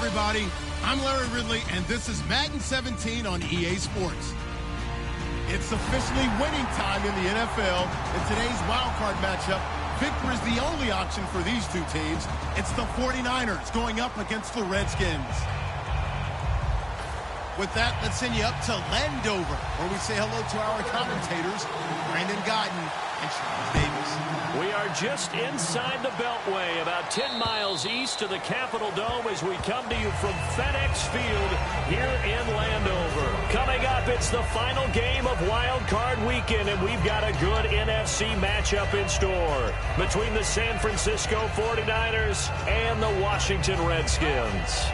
everybody. I'm Larry Ridley, and this is Madden 17 on EA Sports. It's officially winning time in the NFL. In today's wildcard matchup, victory is the only option for these two teams. It's the 49ers going up against the Redskins. With that, let's send you up to Landover, where we say hello to our commentators, Brandon Guyton and Charles Davis. We are just inside the Beltway, about 10 miles east of the Capitol Dome as we come to you from FedEx Field here in Landover. Coming up, it's the final game of Wild Card Weekend, and we've got a good NFC matchup in store between the San Francisco 49ers and the Washington Redskins.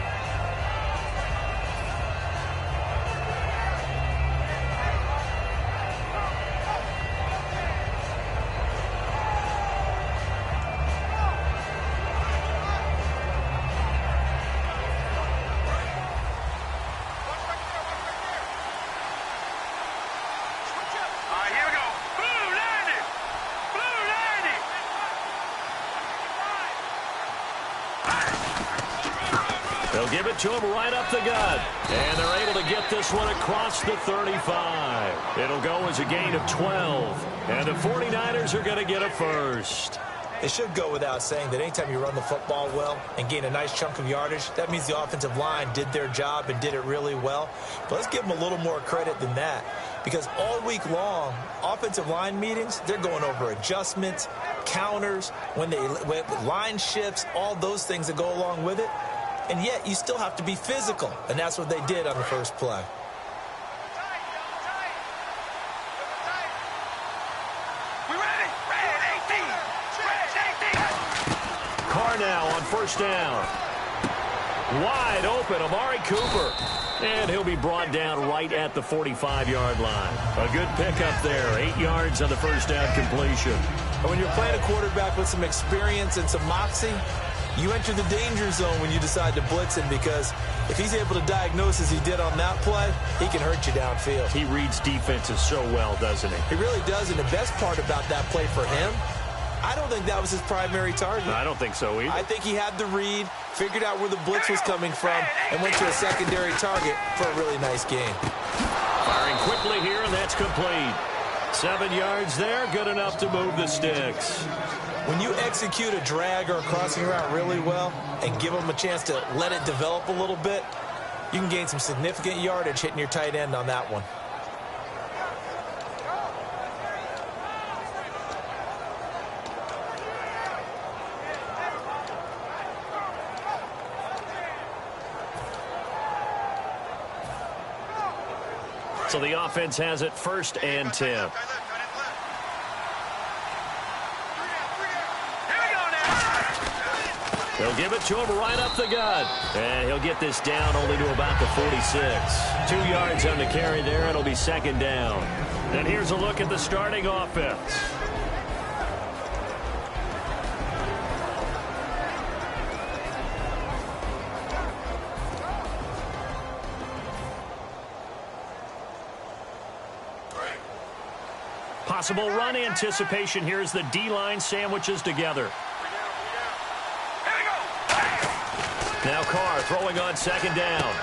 They'll give it to him right up the gut. And they're able to get this one across the 35. It'll go as a gain of 12. And the 49ers are going to get a first. It should go without saying that anytime you run the football well and gain a nice chunk of yardage, that means the offensive line did their job and did it really well. But let's give them a little more credit than that, because all week long, offensive line meetings, they're going over adjustments, counters, when line shifts, all those things that go along with it. And yet you still have to be physical, and that's what they did on the first play. Now on first down. Wide open, Amari Cooper. And he'll be brought down right at the 45-yard line. A good pickup there. 8 yards on the first down completion. And when you're playing a quarterback with some experience and some moxie, you enter the danger zone when you decide to blitz him, because if he's able to diagnose as he did on that play, he can hurt you downfield. He reads defenses so well, doesn't he? He really does, and the best part about that play for him, I don't think that was his primary target. I don't think so either. I think he had the read, figured out where the blitz was coming from, and went to a secondary target for a really nice game. Firing quickly here, and that's complete. 7 yards there, good enough to move the sticks. When you execute a drag or a crossing route really well and give them a chance to let it develop a little bit, you can gain some significant yardage hitting your tight end on that one. So the offense has it 1st and 10. They'll give it to him right up the gut. And he'll get this down only to about the 46. 2 yards on the carry there. It'll be 2nd down. And here's a look at the starting offense. Possible run anticipation here as the D-line sandwiches together. Now Carr throwing on 2nd down.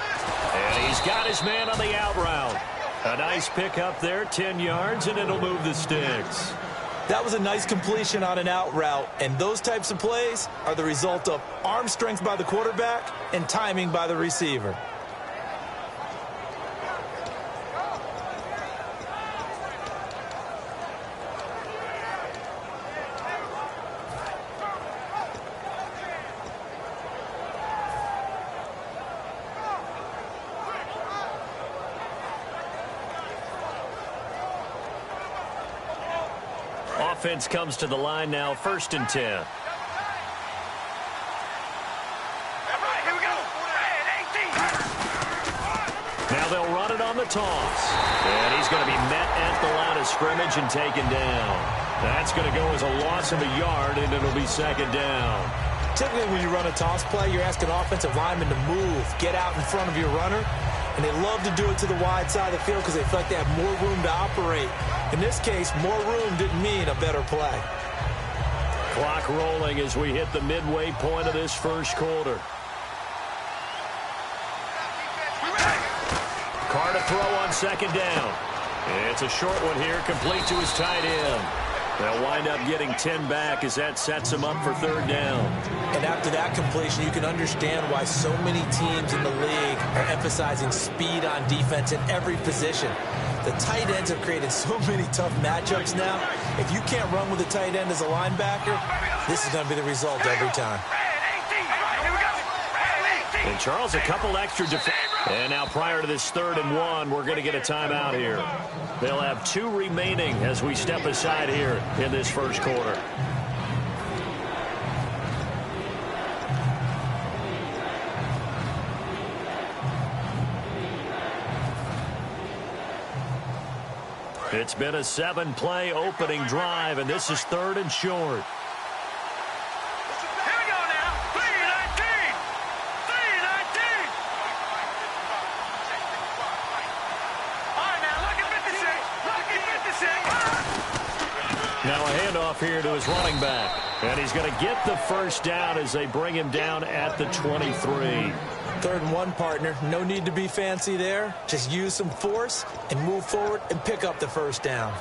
And he's got his man on the out route. A nice pickup there, 10 yards, and it'll move the sticks. That was a nice completion on an out route, and those types of plays are the result of arm strength by the quarterback and timing by the receiver. Offense comes to the line now, 1st and 10. Now they'll run it on the toss. And he's going to be met at the line of scrimmage and taken down. That's going to go as a loss of a yard, and it'll be 2nd down. Typically when you run a toss play, you're asking offensive linemen to move, get out in front of your runner. And they love to do it to the wide side of the field because they feel like they have more room to operate. In this case, more room didn't mean a better play. Clock rolling as we hit the midway point of this first quarter. throw on second down. It's a short one here, complete to his tight end. They'll wind up getting 10 back as that sets him up for third down. And after that completion, you can understand why so many teams in the league are emphasizing speed on defense in every position. The tight ends have created so many tough matchups now. If you can't run with a tight end as a linebacker, this is going to be the result every time. And Charles, a couple extra and now prior to this 3rd and 1, we're going to get a timeout here. They'll have 2 remaining as we step aside here in this first quarter. It's been a 7-play opening drive, and this is 3rd and short. Now a handoff here to his running back. And he's going to get the first down as they bring him down at the 23. 3rd and 1, partner. No need to be fancy there. Just use some force and move forward and pick up the first down.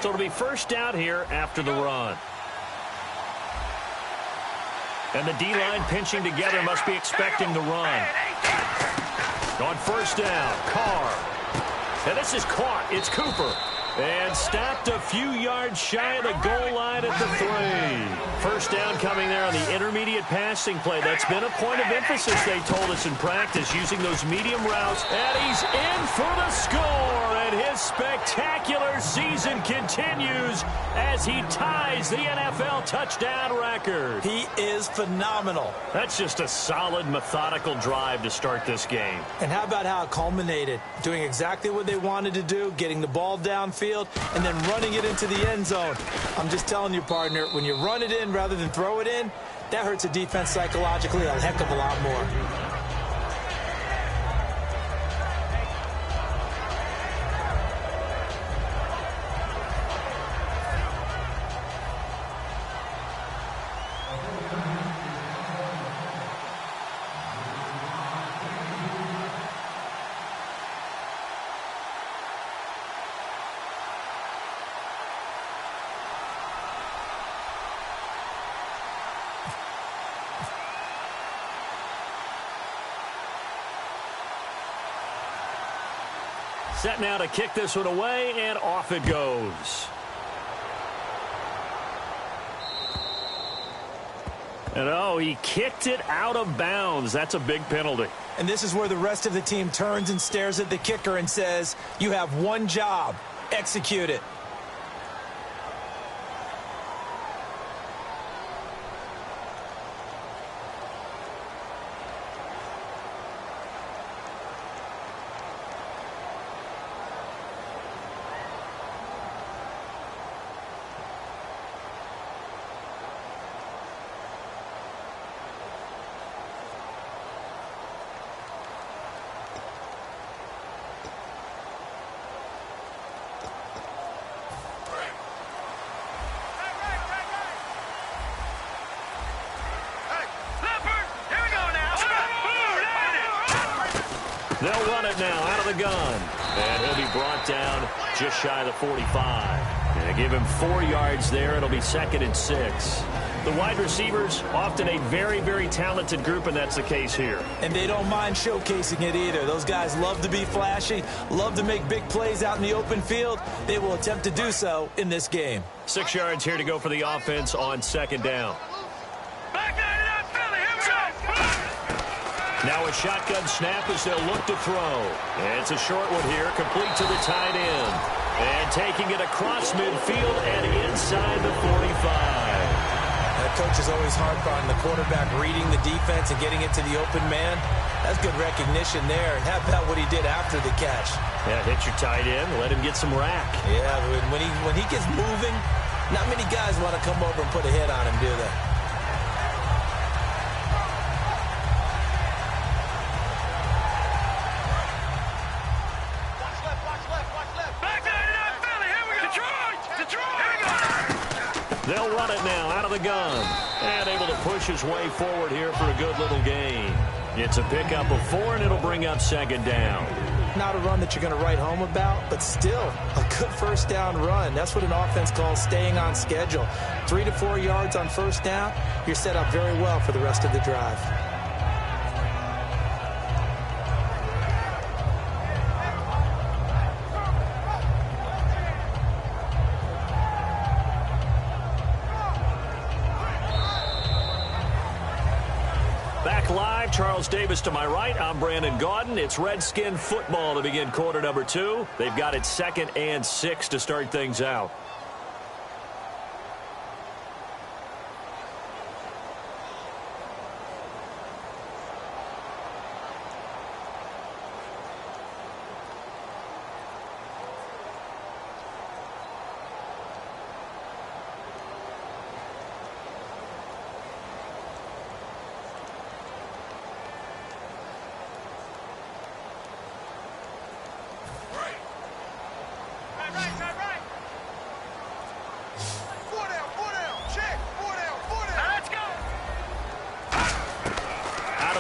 So it'll be first down here after the run. And the D-line pinching together must be expecting the run. On first down, Carr. And this is caught. It's Cooper. And stopped a few yards shy of the goal line at the 3. First down coming there on the intermediate passing play. That's been a point of emphasis, they told us in practice, using those medium routes. And he's in for the score. And his spectacular season continues as he ties the NFL touchdown record. He is phenomenal. That's just a solid, methodical drive to start this game. And how about how it culminated? Doing exactly what they wanted to do, getting the ball downfield, and then running it into the end zone. I'm just telling you, partner, when you run it in rather than throw it in, that hurts a defense psychologically a heck of a lot more. Set now to kick this one away, and off it goes. And oh, he kicked it out of bounds. That's a big penalty. And this is where the rest of the team turns and stares at the kicker and says, you have one job, execute it. They'll run it now out of the gun. And he'll be brought down just shy of the 45. And give him 4 yards there. It'll be 2nd and 6. The wide receivers, often a very, very talented group, and that's the case here. And they don't mind showcasing it either. Those guys love to be flashy, love to make big plays out in the open field. They will attempt to do so in this game. 6 yards here to go for the offense on 2nd down. Now a shotgun snap as they'll look to throw. And it's a short one here, complete to the tight end. And taking it across midfield and inside the 45. That coach is always harped on the quarterback reading the defense and getting it to the open man. That's good recognition there. And how about what he did after the catch? Yeah, hit your tight end, let him get some rack. Yeah, when he gets moving, not many guys want to come over and put a hit on him, do they? They'll run got it now out of the gun. And able to push his way forward here for a good little gain. It's a pickup of 4, and it'll bring up second down. Not a run that you're going to write home about, but still a good first down run. That's what an offense calls staying on schedule. 3 to 4 yards on first down, you're set up very well for the rest of the drive. Live, Charles Davis to my right. I'm Brandon Gaudin. It's Redskin football to begin quarter number 2. They've got it 2nd and 6 to start things out.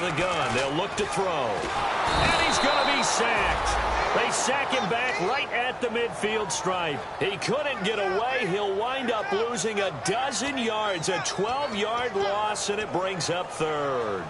The gun. They'll look to throw. And he's going to be sacked. They sack him back right at the midfield stripe. He couldn't get away. He'll wind up losing a dozen yards, a 12-yard loss, and it brings up 3rd.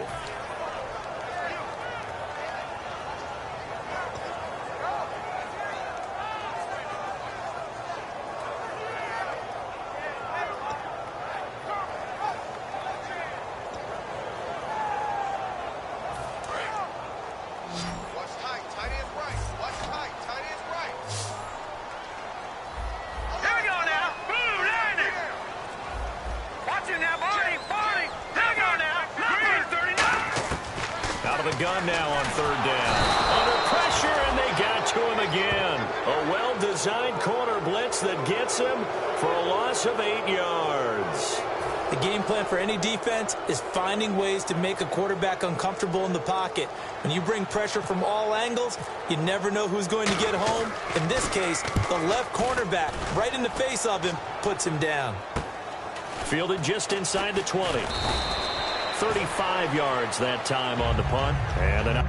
Gun now on 3rd down. Under pressure, and they got to him again. A well-designed corner blitz that gets him for a loss of 8 yards. The game plan for any defense is finding ways to make a quarterback uncomfortable in the pocket. When you bring pressure from all angles, you never know who's going to get home. In this case, the left cornerback, right in the face of him, puts him down. Fielded just inside the 20. 35 yards that time on the punt. And an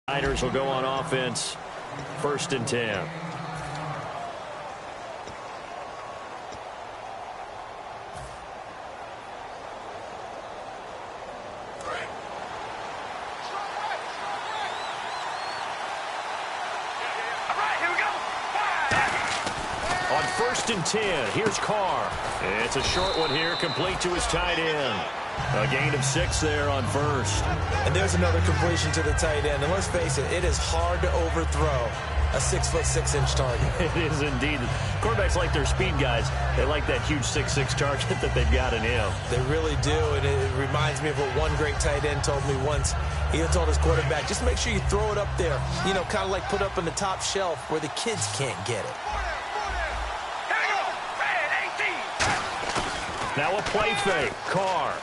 Niners will go on offense, 1st and 10. On 1st and 10, here's Carr. It's a short one here, complete to his tight end. A gain of 6 there on 1st. And there's another completion to the tight end. And let's face it, it is hard to overthrow a 6'6" target. It is indeed. Quarterbacks like their speed guys. They like that huge 6'6" target that they've got in him. They really do, and it reminds me of what one great tight end told me once. He told his quarterback, just make sure you throw it up there, you know, kind of like put up on the top shelf where the kids can't get it. Now a play fake. Carr.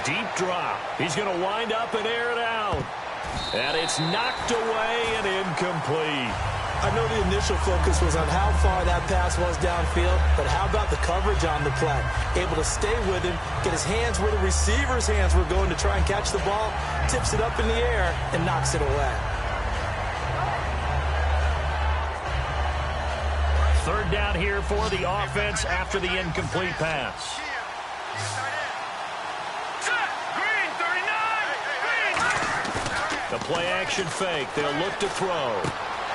Deep drop. He's going to wind up and air it out. And it's knocked away and incomplete. I know the initial focus was on how far that pass was downfield, but how about the coverage on the play? Able to stay with him, get his hands where the receiver's hands were going to try and catch the ball, tips it up in the air, and knocks it away. 3rd down here for the offense after the incomplete pass. The play action fake. They'll look to throw.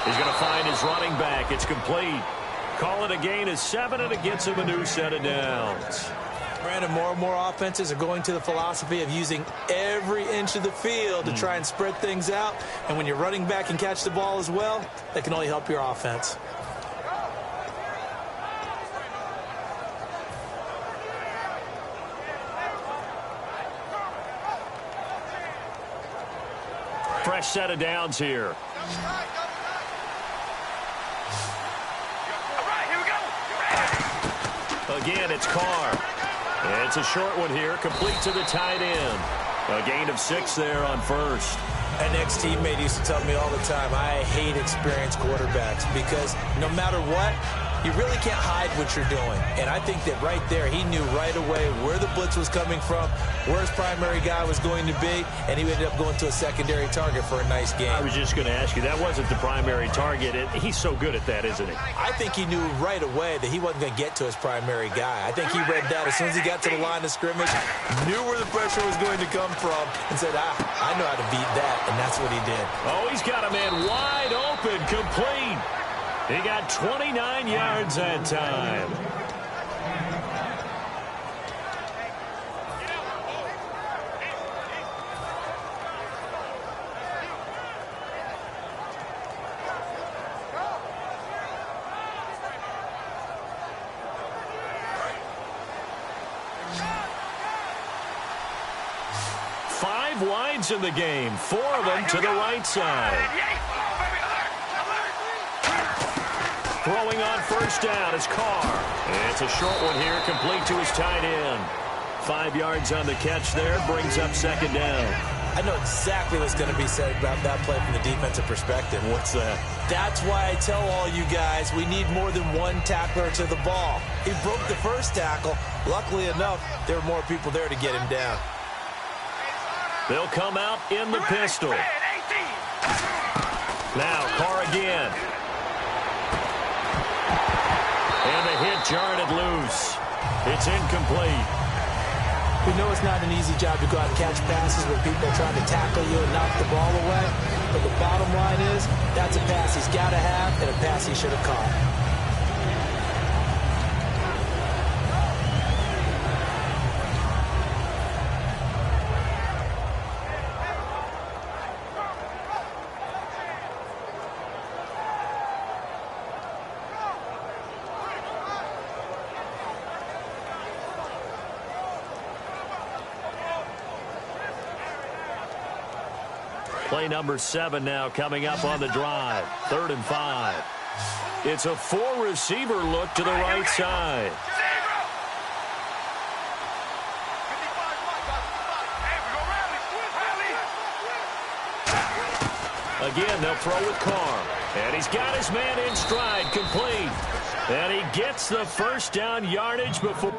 He's going to find his running back. It's complete. Call it a gain of 7, and it gets him a new set of downs. Brandon, more and more offenses are going to the philosophy of using every inch of the field to try and spread things out. And when your running back can catch the ball as well, that can only help your offense. Fresh set of downs here. Again, it's Carr. It's a short one here, complete to the tight end. A gain of 6 there on 1st. An ex-teammate used to tell me all the time, I hate experienced quarterbacks because no matter what, you really can't hide what you're doing. And I think that right there, he knew right away where the blitz was coming from, where his primary guy was going to be, and he ended up going to a secondary target for a nice game. I was just going to ask you, that wasn't the primary target. He's so good at that, isn't he? I think he knew right away that he wasn't going to get to his primary guy. I think he read that as soon as he got to the line of scrimmage, knew where the pressure was going to come from, and said, I know how to beat that, and that's what he did. Oh, he's got a man wide open, complete. He got 29 yards that time. Five wides in the game, 4 of them to the right side. Throwing on 1st down is Carr. It's a short one here, complete to his tight end. 5 yards on the catch there, brings up 2nd down. I know exactly what's going to be said about that play from the defensive perspective. What's that? That's why I tell all you guys we need more than one tackler to the ball. He broke the 1st tackle. Luckily enough, there were more people there to get him down. They'll come out in the pistol. Now, Carr again. And the hit jarred it loose. It's incomplete. We know it's not an easy job to go out and catch passes when people are trying to tackle you and knock the ball away. But the bottom line is, that's a pass he's got to have and a pass he should have caught. Play number 7 now coming up on the drive. 3rd and 5. It's a 4-receiver look to the right side. Again, they'll throw with Carr. And he's got his man in stride, complete. And he gets the 1st down yardage before...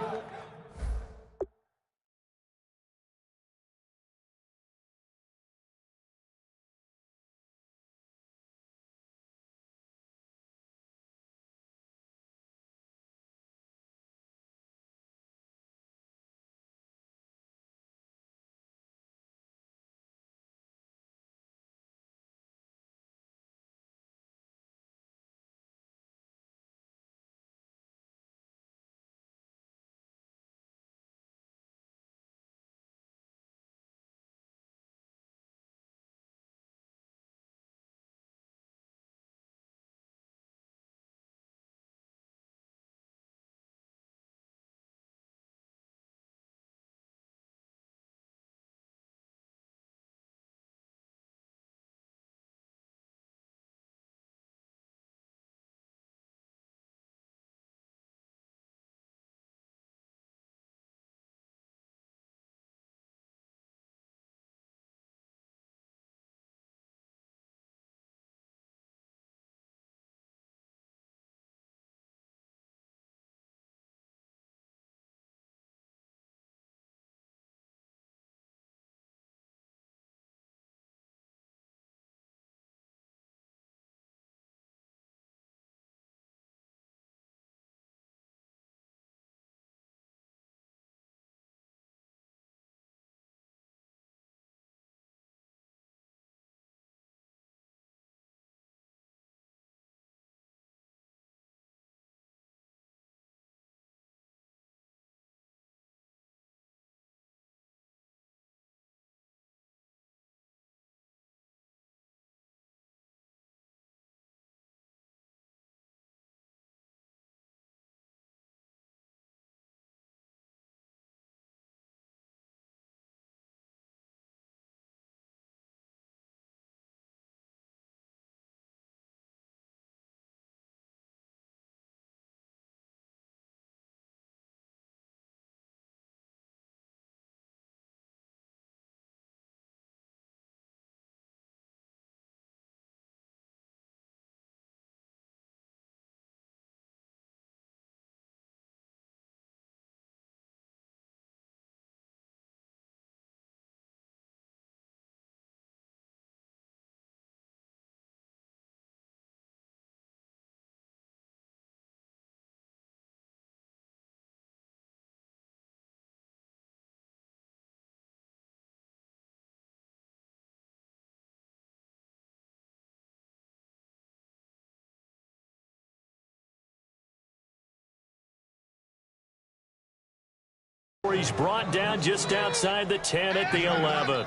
He's brought down just outside the 10 at the 11.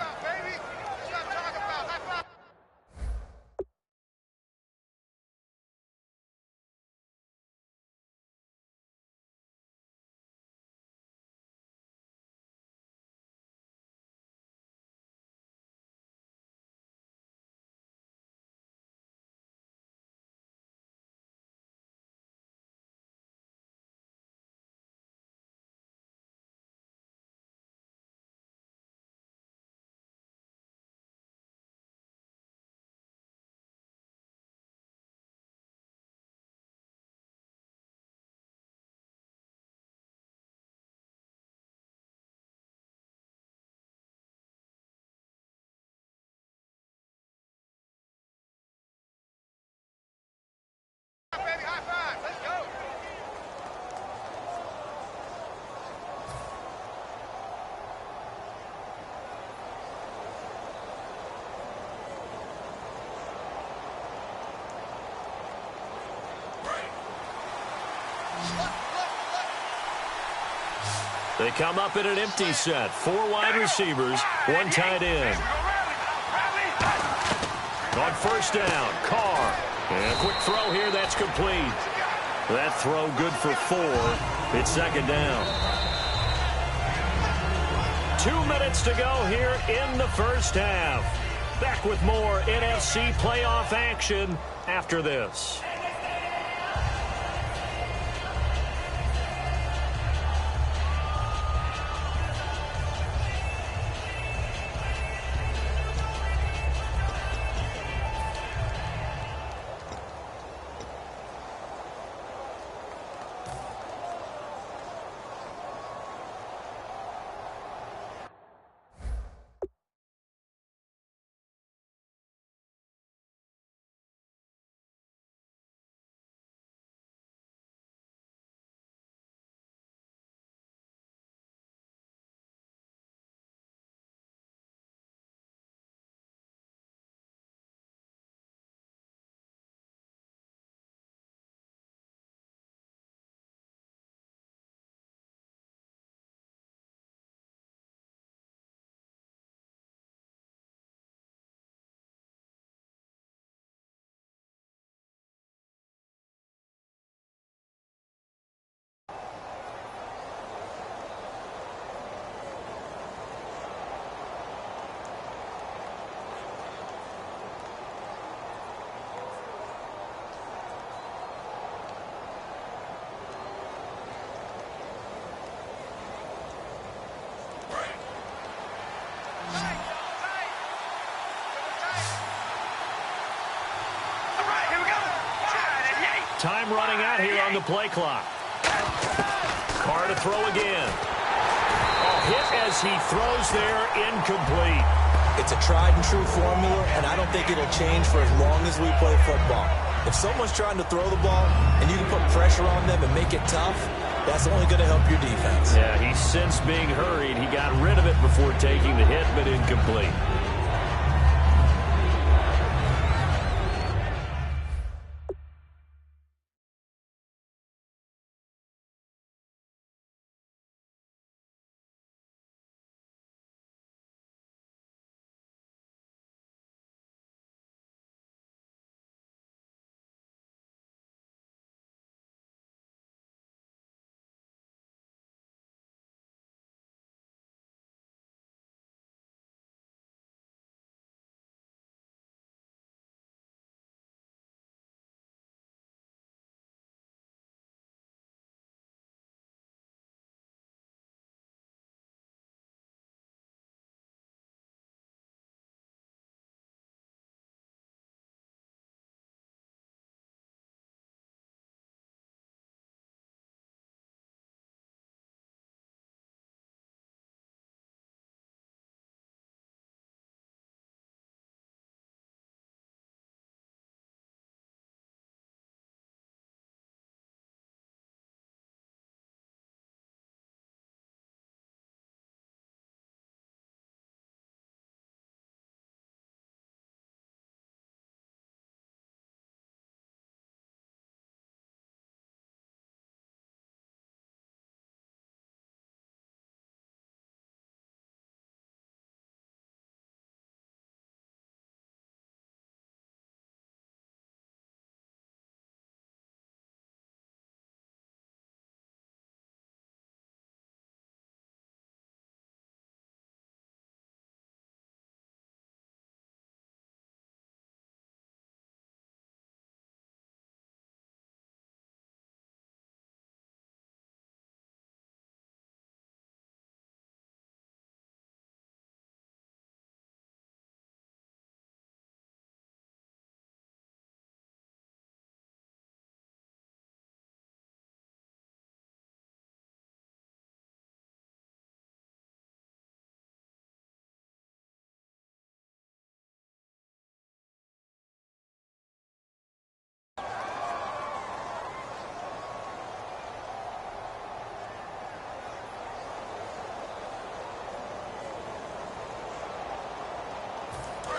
They come up in an empty set. 4 wide receivers, 1 tight end. On first down, Carr. And a quick throw here, that's complete. That throw good for 4. It's second down. 2 minutes to go here in the first half. Back with more NFC playoff action after this. Time running out here on the play clock. Carr to throw again. A hit as he throws there, incomplete. It's a tried and true formula, and I don't think it'll change for as long as we play football. If someone's trying to throw the ball and you can put pressure on them and make it tough, that's only going to help your defense. Yeah, he's since being hurried. He got rid of it before taking the hit, but incomplete.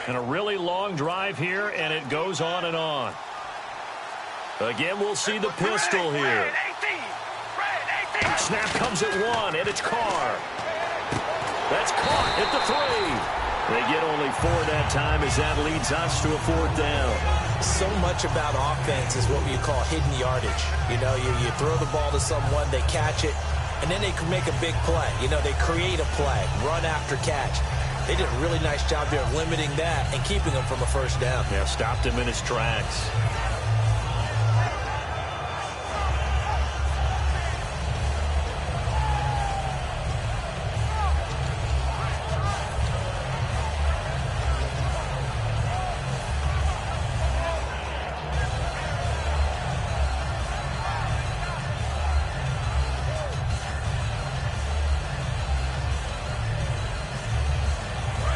And a really long drive here, and it goes on and on. Again, we'll see the pistol here. Snap comes at 1, and it's Carr. That's caught at the 3. They get only 4 that time as that leads us to a 4th down. So much about offense is what you call hidden yardage. You know, you throw the ball to someone, they catch it, and then they can make a big play. You know, they create a play, run after catch. They did a really nice job there of limiting that and keeping him from a 1st down. Yeah, stopped him in his tracks.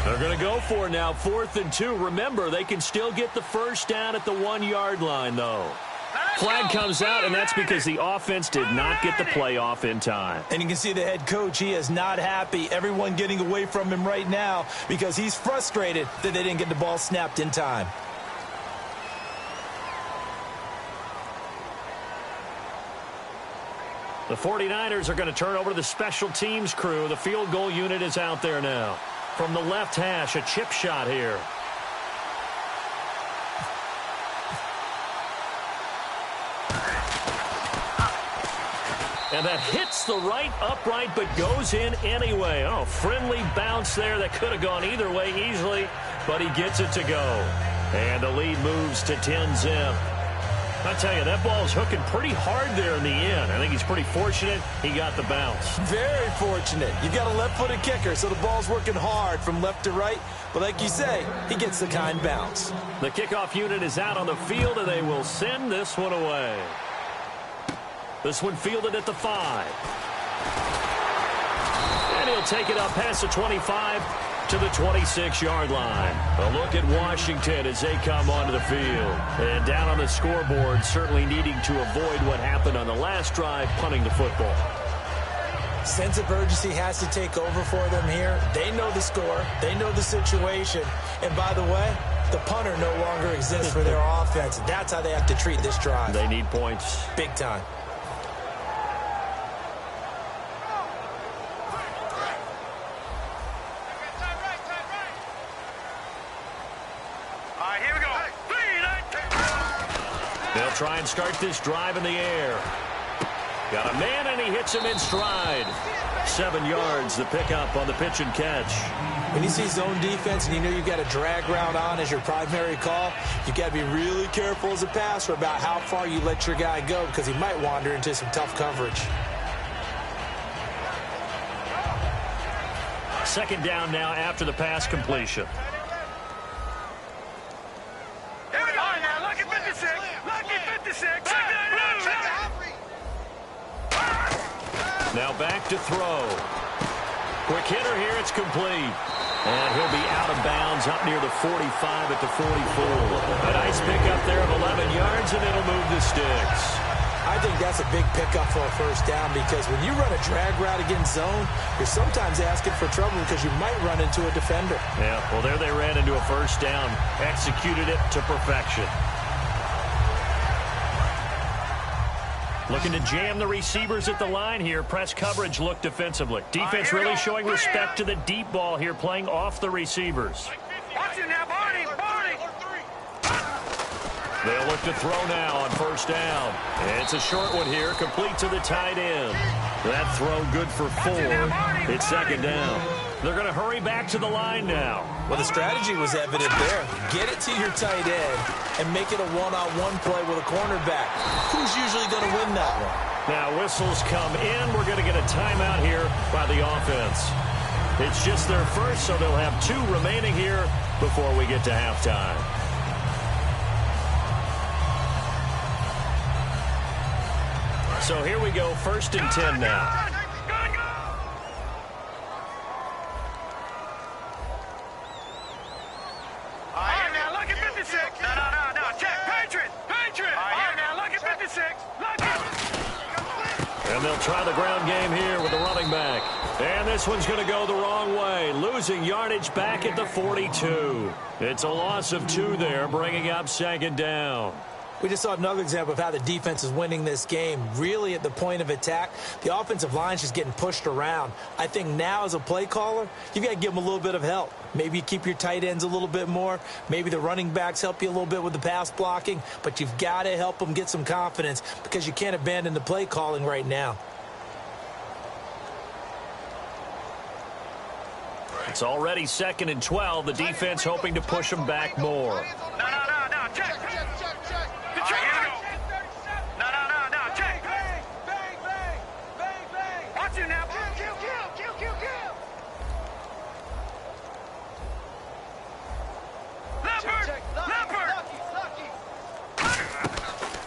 They're going to go for it now, 4th and 2. Remember, they can still get the 1st down at the 1-yard line, though. Flag comes out, and that's because the offense did not get the play off in time. And you can see the head coach, he is not happy. Everyone getting away from him right now because he's frustrated that they didn't get the ball snapped in time. The 49ers are going to turn over to the special teams crew. The field goal unit is out there now. From the left hash, a chip shot here. And that hits the right upright but goes in anyway. Oh, friendly bounce there that could have gone either way easily, but he gets it to go. And the lead moves to 10-zip. I tell you, that ball's hooking pretty hard there in the end. I think he's pretty fortunate he got the bounce. Very fortunate. You've got a left-footed kicker, so the ball's working hard from left to right. But like you say, he gets the kind bounce. The kickoff unit is out on the field, and they will send this one away. This one fielded at the 5. And he'll take it up past the 25 to the 26-yard line. A look at Washington as they come onto the field. And down on the scoreboard, certainly needing to avoid what happened on the last drive, punting the football. Sense of urgency has to take over for them here. They know the score. They know the situation. And by the way, the punter no longer exists for their offense. That's how they have to treat this drive. They need points. Big time. They'll try and start this drive in the air. Got a man, and he hits him in stride. 7 yards, the pickup on the pitch and catch. When you see zone defense and you know you've got a drag route on as your primary call, you've got to be really careful as a passer about how far you let your guy go because he might wander into some tough coverage. 2nd down now after the pass completion. Now back to throw. Quick hitter here, it's complete. And he'll be out of bounds up near the 45 at the 44. A nice pickup there of 11 yards, and it'll move the sticks. I think that's a big pickup for a 1st down because when you run a drag route against zone, you're sometimes asking for trouble because you might run into a defender. Yeah, well, there they ran into a 1st down. Executed it to perfection. Looking to jam the receivers at the line here. Press coverage look defensively. Defense really showing respect to the deep ball here, playing off the receivers. Watch it now, Barney. They'll look to throw now on 1st down. It's a short one here, complete to the tight end. That throw good for 4. It's 2nd down. They're going to hurry back to the line now. Well, the strategy was evident there. Get it to your tight end and make it a one-on-one play with a cornerback. Who's usually going to win that one? Now whistles come in. We're going to get a timeout here by the offense. It's just their first, so they'll have 2 remaining here before we get to halftime. So here we go, 1st and 10 now. And they'll try the ground game here with the running back. And this one's going to go the wrong way, losing yardage back at the 42. It's a loss of 2 there, bringing up 2nd down. We just saw another example of how the defense is winning this game. Really at the point of attack, the offensive line's just getting pushed around. I think now as a play caller, you've got to give them a little bit of help. Maybe you keep your tight ends a little bit more. Maybe the running backs help you a little bit with the pass blocking. But you've got to help them get some confidence because you can't abandon the play calling right now. It's already 2nd and 12. The defense hoping to push them back more. No, check. All right, here we go. No, check. Bang. Watch you now. Kill. Leopard.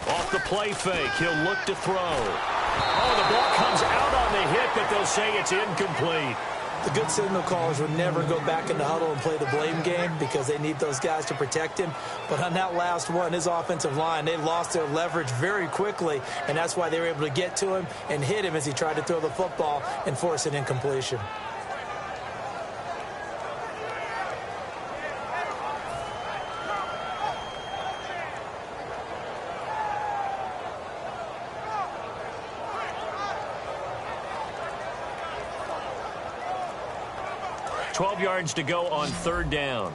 Off the play fake, he'll look to throw. Oh, the ball comes out on the hit, but they'll say it's incomplete. The good signal callers would never go back in the huddle and play the blame game because they need those guys to protect him. But on that last one, his offensive line, they lost their leverage very quickly, and that's why they were able to get to him and hit him as he tried to throw the football and force an incompletion. Yards to go on 3rd down.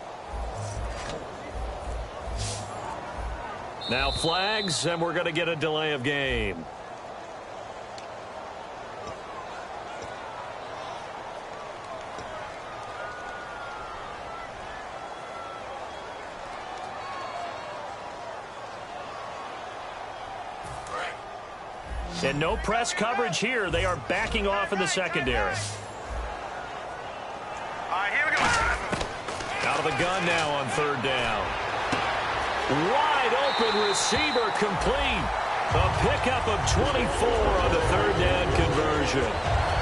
Now flags, and we're going to get a delay of game. And no press coverage here. They are backing off in the secondary. Out of the gun now on 3rd down. Wide open receiver complete. A pickup of 24 on the 3rd down conversion.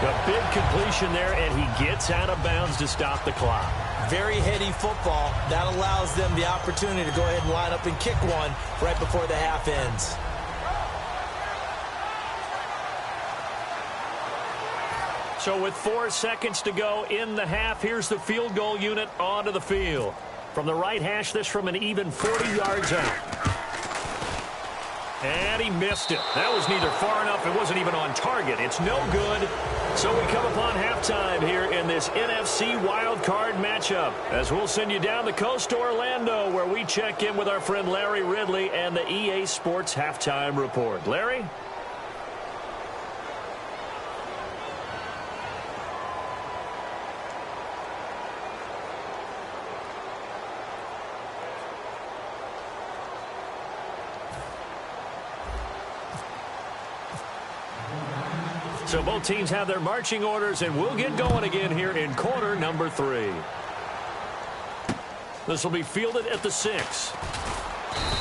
A big completion there, and he gets out of bounds to stop the clock. Very heady football. That allows them the opportunity to go ahead and line up and kick one right before the half ends. So with 4 seconds to go in the half, here's the field goal unit onto the field. From the right hash, this from an even 40 yards out. And he missed it. That was neither far enough. It wasn't even on target. It's no good. So we come upon halftime here in this NFC wildcard matchup, as we'll send you down the coast to Orlando, where we check in with our friend Larry Ridley and the EA Sports Halftime Report. Larry? So both teams have their marching orders, and we'll get going again here in quarter number 3. This will be fielded at the 6.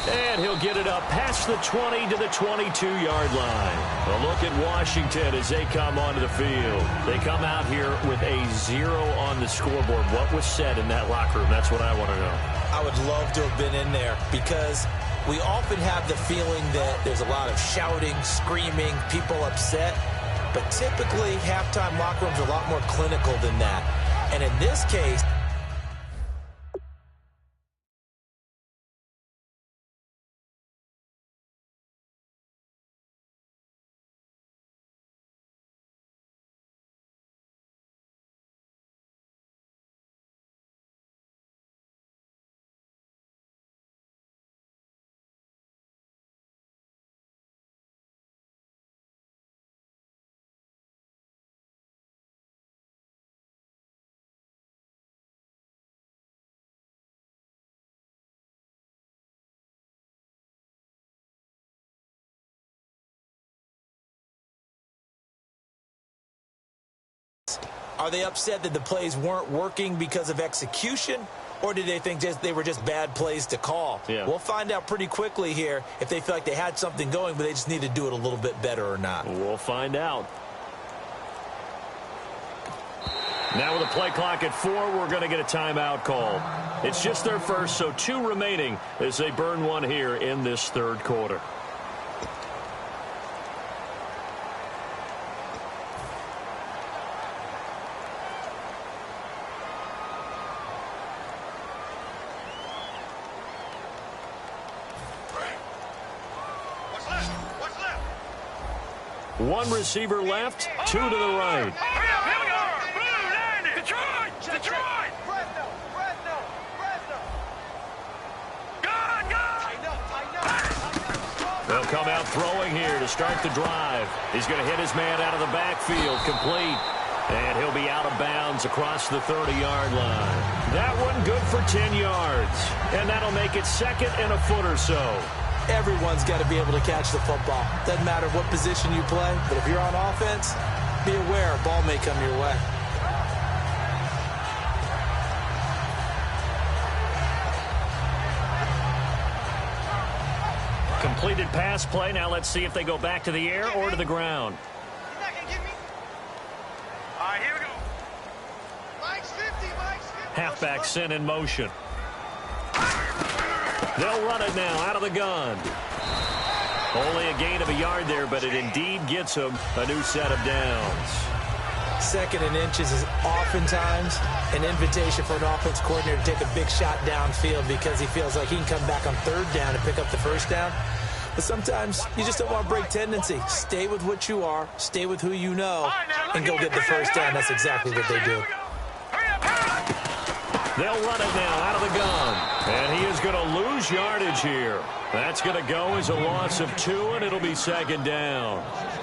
And he'll get it up past the 20 to the 22-yard line. A look at Washington as they come onto the field. They come out here with a 0 on the scoreboard. What was said in that locker room? That's what I want to know. I would love to have been in there because we often have the feeling that there's a lot of shouting, screaming, people upset. But typically, halftime locker rooms are a lot more clinical than that. And in this case, are they upset that the plays weren't working because of execution, or did they think they were just bad plays to call? Yeah. We'll find out pretty quickly here if they feel like they had something going, but they just need to do it a little bit better or not. We'll find out. Now with a play clock at 4, we're going to get a timeout called. It's just their first, so 2 remaining as they burn one here in this 3rd quarter. One receiver left, two to the right. Here we go. Blue, Detroit. Detroit. They'll come out throwing here to start the drive. He's going to hit his man out of the backfield, complete. And he'll be out of bounds across the 30-yard line. That one good for 10 yards. And that'll make it second and a foot or so. Everyone's got to be able to catch the football. Doesn't matter what position you play, but if you're on offense, be aware a ball may come your way. Completed pass play. Now let's see if they go back to the air or to the ground. All right, here we go. Halfback sent in motion. They'll run it now out of the gun. Only a gain of a yard there, but it indeed gets them a new set of downs. Second and inches is oftentimes an invitation for an offense coordinator to take a big shot downfield because he feels like he can come back on third down and pick up the first down. But sometimes you just don't want to break tendency. Stay with what you are, stay with who you know, and go get the first down. That's exactly what they do. They'll run it now out of the gun. And he is going to lose yardage here. That's going to go as a loss of 2, and it'll be second down.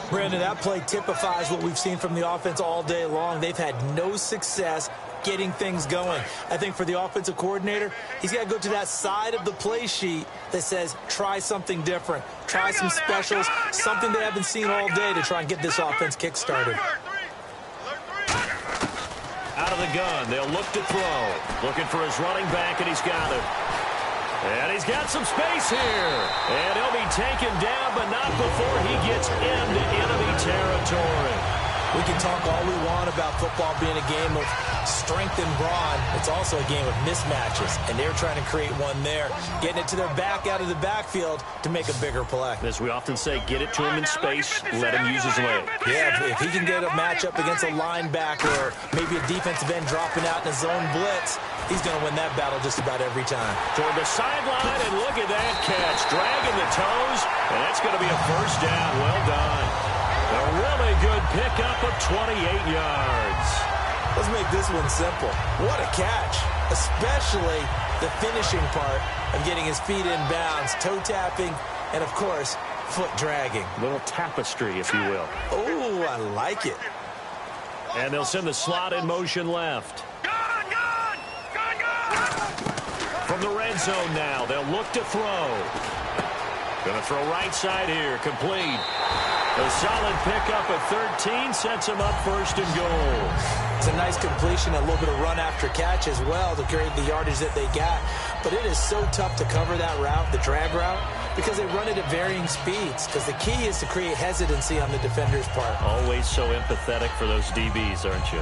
Brandon, that play typifies what we've seen from the offense all day long. They've had no success getting things going. I think for the offensive coordinator, he's got to go to that side of the play sheet that says, try something different. Try some specials, something they haven't seen all day to try and get this offense kick-started. Out of the gun, they'll look to throw. Looking for his running back, and he's got it. And he's got some space here. And he'll be taken down, but not before he gets into enemy territory. We can talk all we want about football being a game of strength and brawn. It's also a game of mismatches, and they're trying to create one there, getting it to their back out of the backfield to make a bigger play. As we often say, get it to him in space, let him use his leg. Yeah, if he can get a matchup against a linebacker or maybe a defensive end dropping out in a zone blitz, he's going to win that battle just about every time. Toward the sideline, and look at that catch. Dragging the toes, and that's going to be a first down. Well done. A really good pickup of 28 yards. Let's make this one simple. What a catch, especially the finishing part of getting his feet in bounds, toe tapping, and, of course, foot dragging. A little tapestry, if you will. Oh, I like it. And they'll send the slot in motion left. From the red zone now, they'll look to throw. Going to throw right side here, complete. A solid pickup at 13 sets him up first and goal. It's a nice completion, a little bit of run after catch as well to create the yardage that they got. But it is so tough to cover that route, the drag route, because they run it at varying speeds. Because the key is to create hesitancy on the defender's part. Always so empathetic for those DBs, aren't you?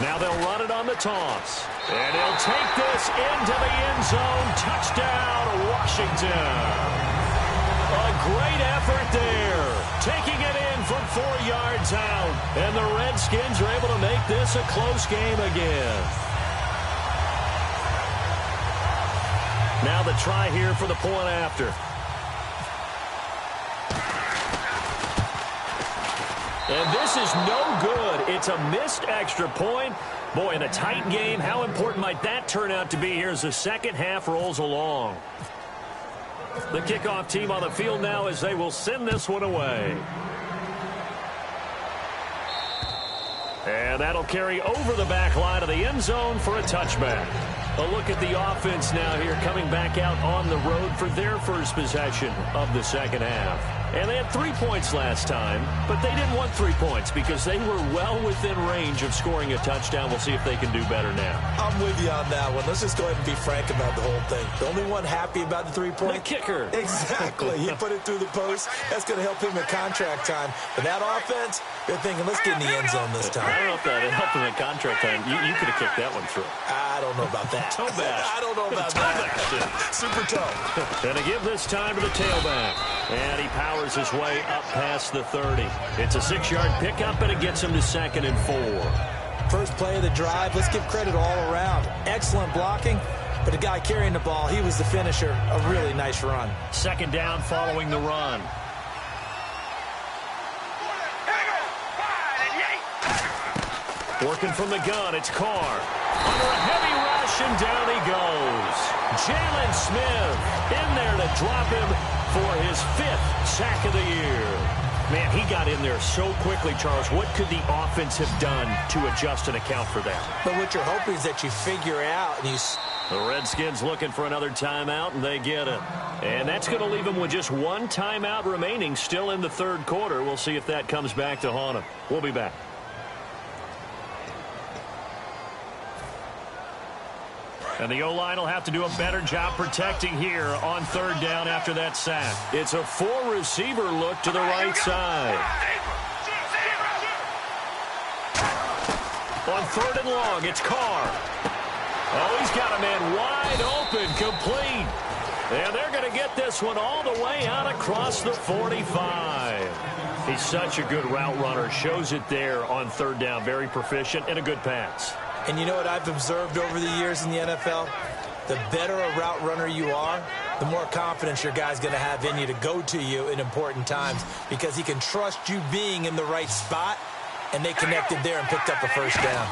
Now they'll run it on the toss. And he'll take this into the end zone. Touchdown, Washington. A great effort there. Taking it in from 4 yards out. And the Redskins are able to make this a close game again. Now the try here for the point after. And this is no good. It's a missed extra point. Boy, in a tight game, how important might that turn out to be here as the second half rolls along? The kickoff team on the field now as they will send this one away. And that'll carry over the back line of the end zone for a touchback. A look at the offense now here coming back out on the road for their first possession of the second half. And they had 3 points last time, but they didn't want 3 points because they were well within range of scoring a touchdown. We'll see if they can do better now. I'm with you on that one. Let's just go ahead and be frank about the whole thing. The only one happy about the 3-point? The kicker. Exactly. He put it through the post. That's going to help him in contract time. But that offense, they're thinking, let's get in the end zone this time. I don't know if that helped him in contract time. You could have kicked that one through. I don't know about that. Toe bash. I don't know about that. Super toe. And to give this time to the tailback. And he powers his way up past the 30. It's a 6-yard pickup, and it gets him to 2nd and 4. First play of the drive, let's give credit all around. Excellent blocking, but the guy carrying the ball, he was the finisher. A really nice run. 2nd down following the run. Working from the gun, it's Carr. Under a heavy rush, and down he goes. Jalen Smith in there to drop him for his 5th sack of the year. Man, he got in there so quickly, Charles. What could the offense have done to adjust and account for that? But what you're hoping is that you figure out and you... The Redskins looking for another timeout, and they get it. And that's going to leave them with just 1 timeout remaining still in the 3rd quarter. We'll see if that comes back to haunt them. We'll be back. And the O-line will have to do a better job protecting here on 3rd down after that sack. It's a 4-receiver look to the right side. On 3rd and long, it's Carr. Oh, he's got a man wide open, complete. And they're going to get this one all the way out across the 45. He's such a good route runner. Shows it there on 3rd down. Very proficient and a good pass. And you know what I've observed over the years in the NFL? The better a route runner you are, the more confidence your guy's going to have in you to go to you in important times because he can trust you being in the right spot, and they connected there and picked up a 1st down.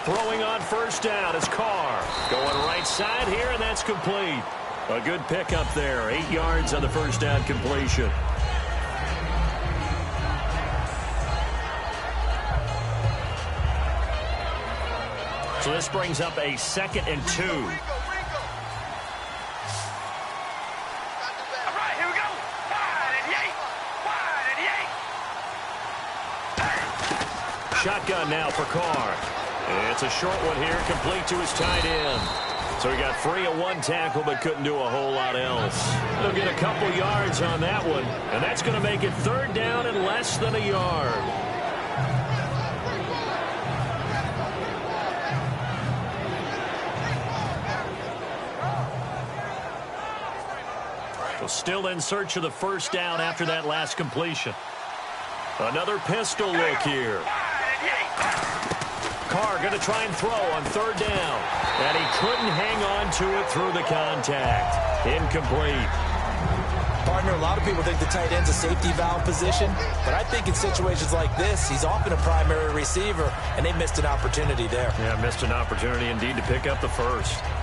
Throwing on 1st down is Carr. Going right side here, and that's complete. A good pickup there. 8 yards on the 1st down completion. So this brings up a 2nd and 2. All right, here we go. Wide and yay. Shotgun now for Carr. It's a short one here, complete to his tight end. So he got free of 1 tackle, but couldn't do a whole lot else. They'll get a couple yards on that one, and that's going to make it 3rd down and less than a yard. Still in search of the 1st down after that last completion. Another pistol look here. Carr going to try and throw on 3rd down. And he couldn't hang on to it through the contact. Incomplete. Partner, a lot of people think the tight end's a safety valve position, but I think in situations like this, he's often a primary receiver, and they missed an opportunity there. Yeah, missed an opportunity indeed to pick up the 1st.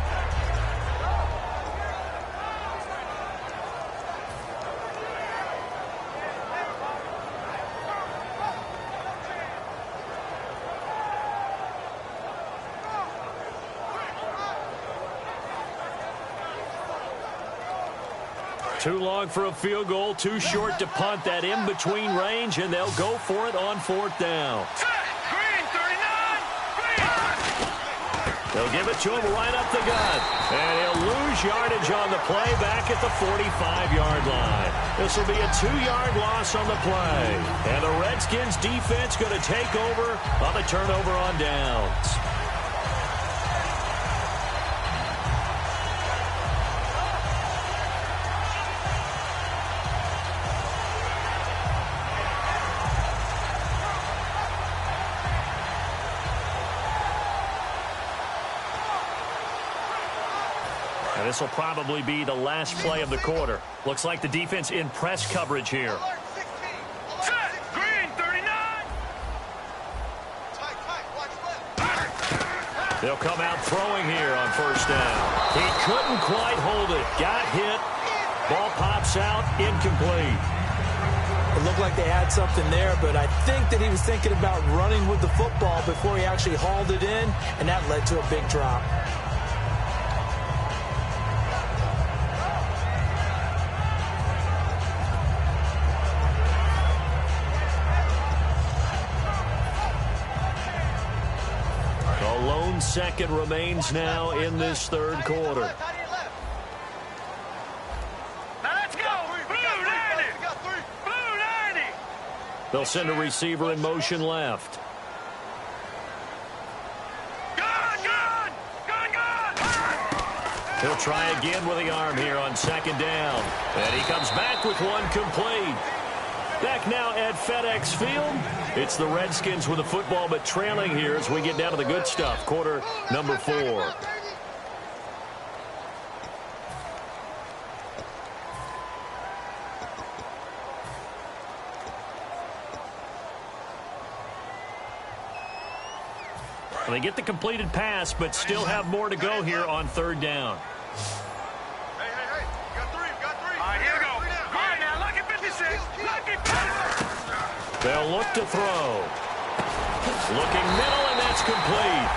Too long for a field goal, too short to punt. That in-between range, and they'll go for it on 4th down. Green, 39. Green. They'll give it to him right up the gut. And he'll lose yardage on the play back at the 45-yard line. This will be a 2-yard loss on the play. And the Redskins defense going to take over on the turnover on downs. And this will probably be the last play of the quarter. Looks like the defense in press coverage here. Set. Green, 39. They'll come out throwing here on 1st down. He couldn't quite hold it. Got hit. Ball pops out. Incomplete. It looked like they had something there, but I think that he was thinking about running with the football before he actually hauled it in, and that led to a big drop. Second remains now in this 3rd quarter. Now let's go. Blue 90. Blue 90. They'll send a receiver in motion left. Gun. He'll try again with the arm here on second down. And he comes back with one complete. Back now at FedEx Field. It's the Redskins with the football, but trailing here as we get down to the good stuff. Quarter number 4. Well, they get the completed pass, but still have more to go here on third down. Hey, you got three. All right, here we go. All right, now, look at 56. They'll look to throw. Looking middle, and that's complete.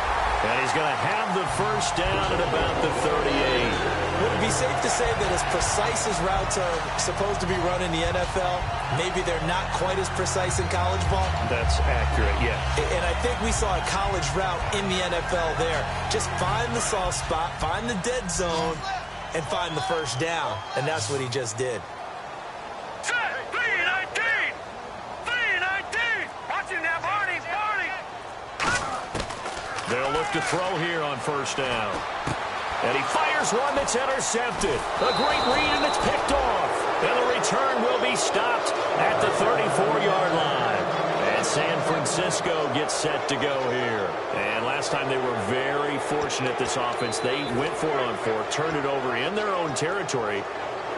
And he's going to have the first down at about the 38. Would it be safe to say that as precise as routes are supposed to be run in the NFL, maybe they're not quite as precise in college ball? That's accurate, yeah. And I think we saw a college route in the NFL there. Just find the soft spot, find the dead zone, and find the first down. And that's what he just did. Set, 319. 319. Watch it now, Barney. They'll look to throw here on first down. And he fires one that's intercepted. A great read, and it's picked off. And the return will be stopped at the 34-yard line. And San Francisco gets set to go here. And last time they were very fortunate, this offense. They went for it on 4, turned it over in their own territory,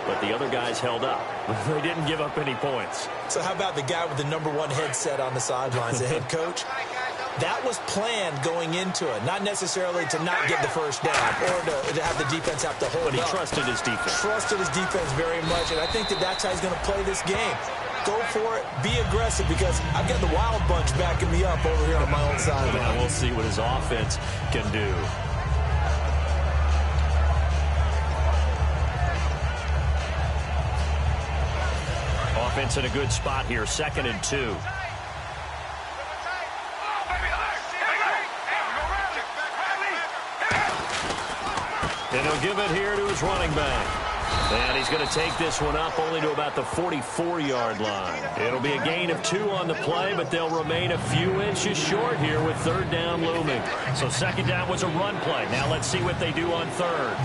but the other guys held up. They didn't give up any points. So how about the guy with the #1 headset on the sidelines, the head coach? That was planned going into it, not necessarily to not get the first down or to have the defense have to hold But he up. trusted his defense. Trusted his defense very much, and I think that's how he's going to play this game. Go for it, be aggressive, because I've got the Wild Bunch backing me up over here on my own side. Now we'll see what his offense can do. Offense in a good spot here, 2nd and 2. And he'll give it here to his running back. And he's going to take this one up only to about the 44-yard line. It'll be a gain of 2 on the play, but they'll remain a few inches short here with third down looming. So second down was a run play. Now let's see what they do on third.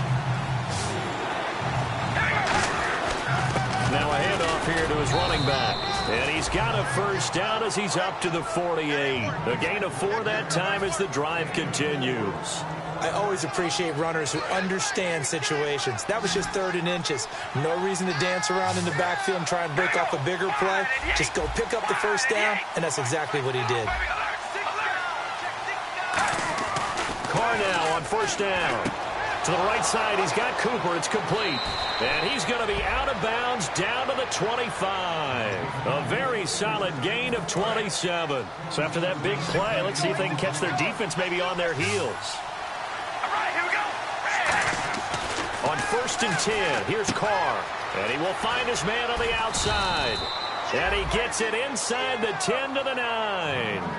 Now a handoff here to his running back. And he's got a first down as he's up to the 48. A gain of 4 that time as the drive continues. I always appreciate runners who understand situations. That was just 3rd and inches. No reason to dance around in the backfield and try and break off a bigger play. Just go pick up the first down, and that's exactly what he did. Carr now on first down. To the right side, he's got Cooper. It's complete. And he's going to be out of bounds down to the 25. A very solid gain of 27. So after that big play, let's see if they can catch their defense maybe on their heels. On 1st and 10, here's Carr. And he will find his man on the outside. And he gets it inside the 10 to the 9.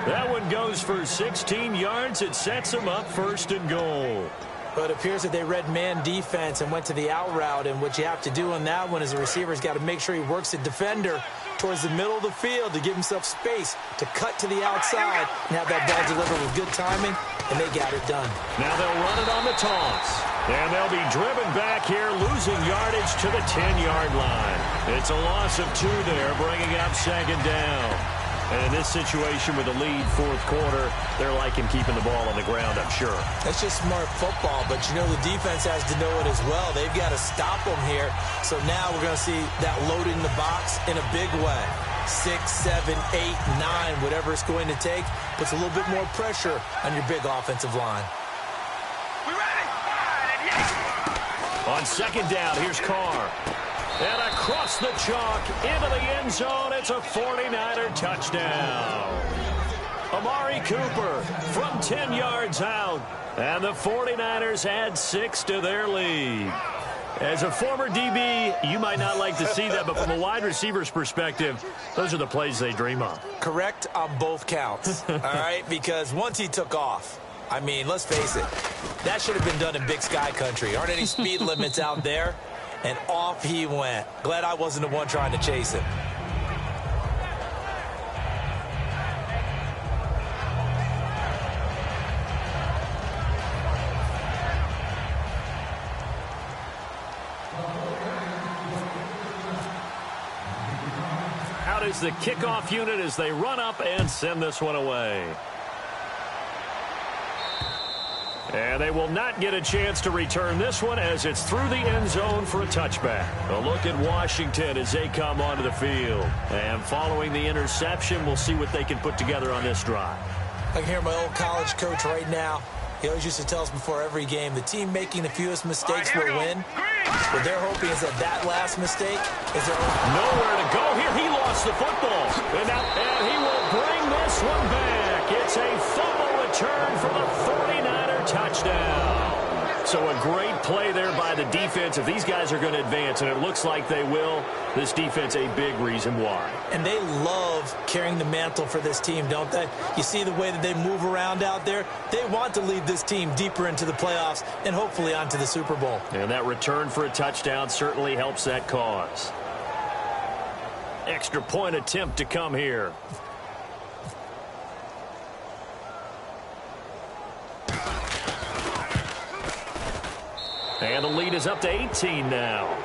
That one goes for 16 yards. It sets him up 1st and goal. But it appears that they read man defense and went to the out route. And what you have to do on that one is the receiver's got to make sure he works the defender towards the middle of the field to give himself space to cut to the outside and have that ball delivered with good timing, and they got it done. Now they'll run it on the toss. And they'll be driven back here, losing yardage to the 10-yard line. It's a loss of 2 there, bringing up second down. And in this situation with the lead 4th quarter, they're liking keeping the ball on the ground, I'm sure. That's just smart football, but you know the defense has to know it as well. They've got to stop them here. So now we're going to see that loading the box in a big way. 6, 7, 8, 9, whatever it's going to take, puts a little bit more pressure on your big offensive line. On second down, here's Carr. And across the chalk into the end zone, it's a 49er touchdown. Amari Cooper from 10 yards out. And the 49ers add 6 to their lead. As a former DB, you might not like to see that, but from a wide receiver's perspective, those are the plays they dream of. Correct on both counts, all right? Because once he took off, I mean, let's face it, that should have been done in Big Sky country. Aren't any speed limits out there? And off he went. Glad I wasn't the one trying to chase him. is the kickoff unit as they run up and send this one away. And they will not get a chance to return this one as it's through the end zone for a touchback. A look at Washington as they come onto the field. And following the interception, we'll see what they can put together on this drive. I can hear my old college coach right now. He always used to tell us before every game, the team making the fewest mistakes will win. What they're hoping is that last mistake is their own. Nowhere to go here. He lost the football. And he will bring this one back. It's a fumble return for the 49er touchdown. So a great play there by the defense. If these guys are going to advance, and it looks like they will, this defense a big reason why. And they love carrying the mantle for this team, don't they? You see the way that they move around out there? They want to lead this team deeper into the playoffs and hopefully onto the Super Bowl. And that return for a touchdown certainly helps that cause. Extra point attempt to come here. And the lead is up to 18 now.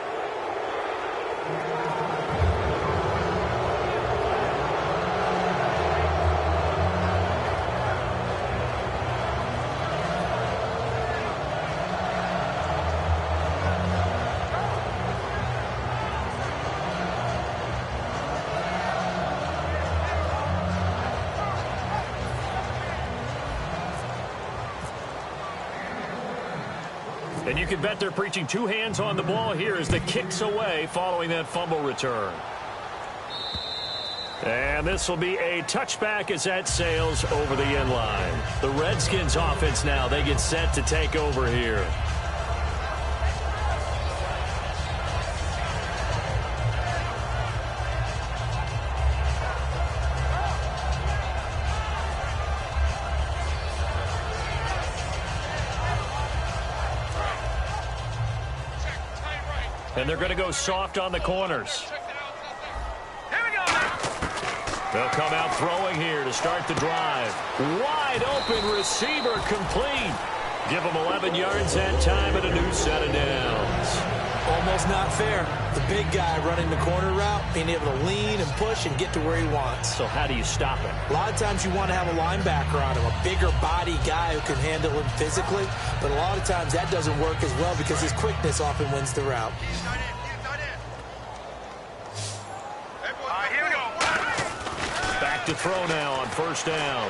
And you can bet they're preaching two hands on the ball here as the kick's away following that fumble return. And this will be a touchback as that sails over the end line. The Redskins offense now, they get set to take over here. And they're going to go soft on the corners. They'll come out throwing here to start the drive. Wide open receiver complete. Give them 11 yards that time and a new set of downs. Almost not fair. The big guy running the corner route, being able to lean and push and get to where he wants. So how do you stop him? A lot of times you want to have a linebacker on him, a bigger body guy who can handle him physically. But a lot of times that doesn't work as well because his quickness often wins the route. Back to throw now on first down.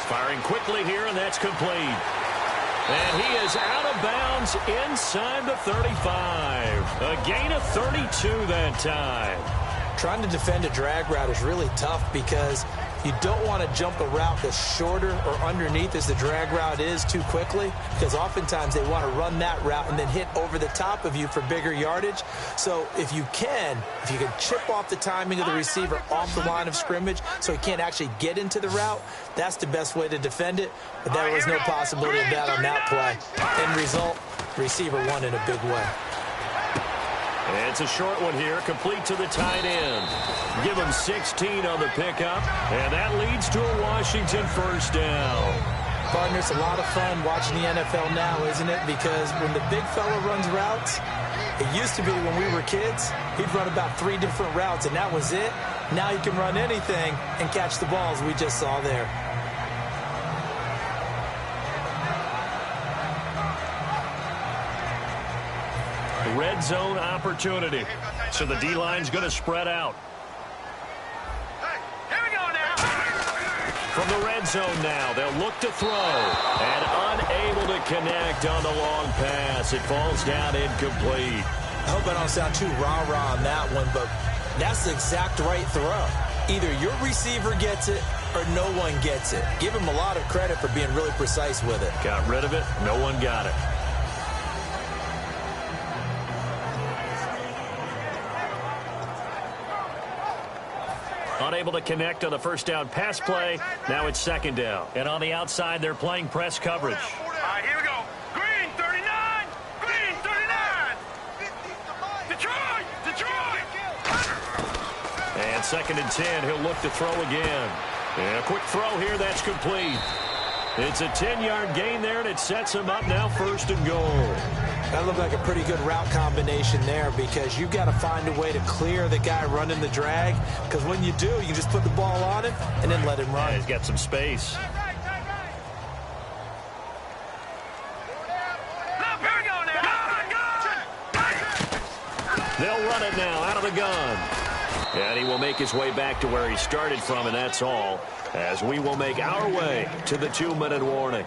Firing quickly here, and that's complete. And he is out of bounds inside the 35. A gain of 32 that time. Trying to defend a drag route is really tough because you don't want to jump a route that's shorter or underneath as the drag route is too quickly, because oftentimes they want to run that route and then hit over the top of you for bigger yardage. So if you can chip off the timing of the receiver off the line of scrimmage so he can't actually get into the route, that's the best way to defend it. But there was no possibility of that on that play. End result, receiver won in a big way. It's a short one here, complete to the tight end. Give him 16 on the pickup, and that leads to a Washington first down. Partner, it's a lot of fun watching the NFL now, isn't it? Because when the big fella runs routes, it used to be when we were kids, he'd run about 3 different routes, and that was it. Now he can run anything and catch the balls we just saw there. Red zone opportunity. So the D-line's going to spread out. Hey, here we go now. From the red zone now, they'll look to throw. And unable to connect on the long pass. It falls down incomplete. I hope I don't sound too rah-rah on that one, but that's the exact right throw. Either your receiver gets it or no one gets it. Give him a lot of credit for being really precise with it. Got rid of it. No one got it. Unable to connect on the first down pass play. Now it's second down. And on the outside, they're playing press coverage. All right, here we go. Green 39. Green 39. Detroit. Detroit. And second and 10. He'll look to throw again. And a quick throw here. That's complete. It's a 10-yard gain there, and it sets him up now first and goal. That looked like a pretty good route combination there because you've got to find a way to clear the guy running the drag, because when you do, you just put the ball on him and then let him run. Yeah, he's got some space. They'll run it now out of the gun. And he will make his way back to where he started from, and that's all, as we will make our way to the 2-minute warning.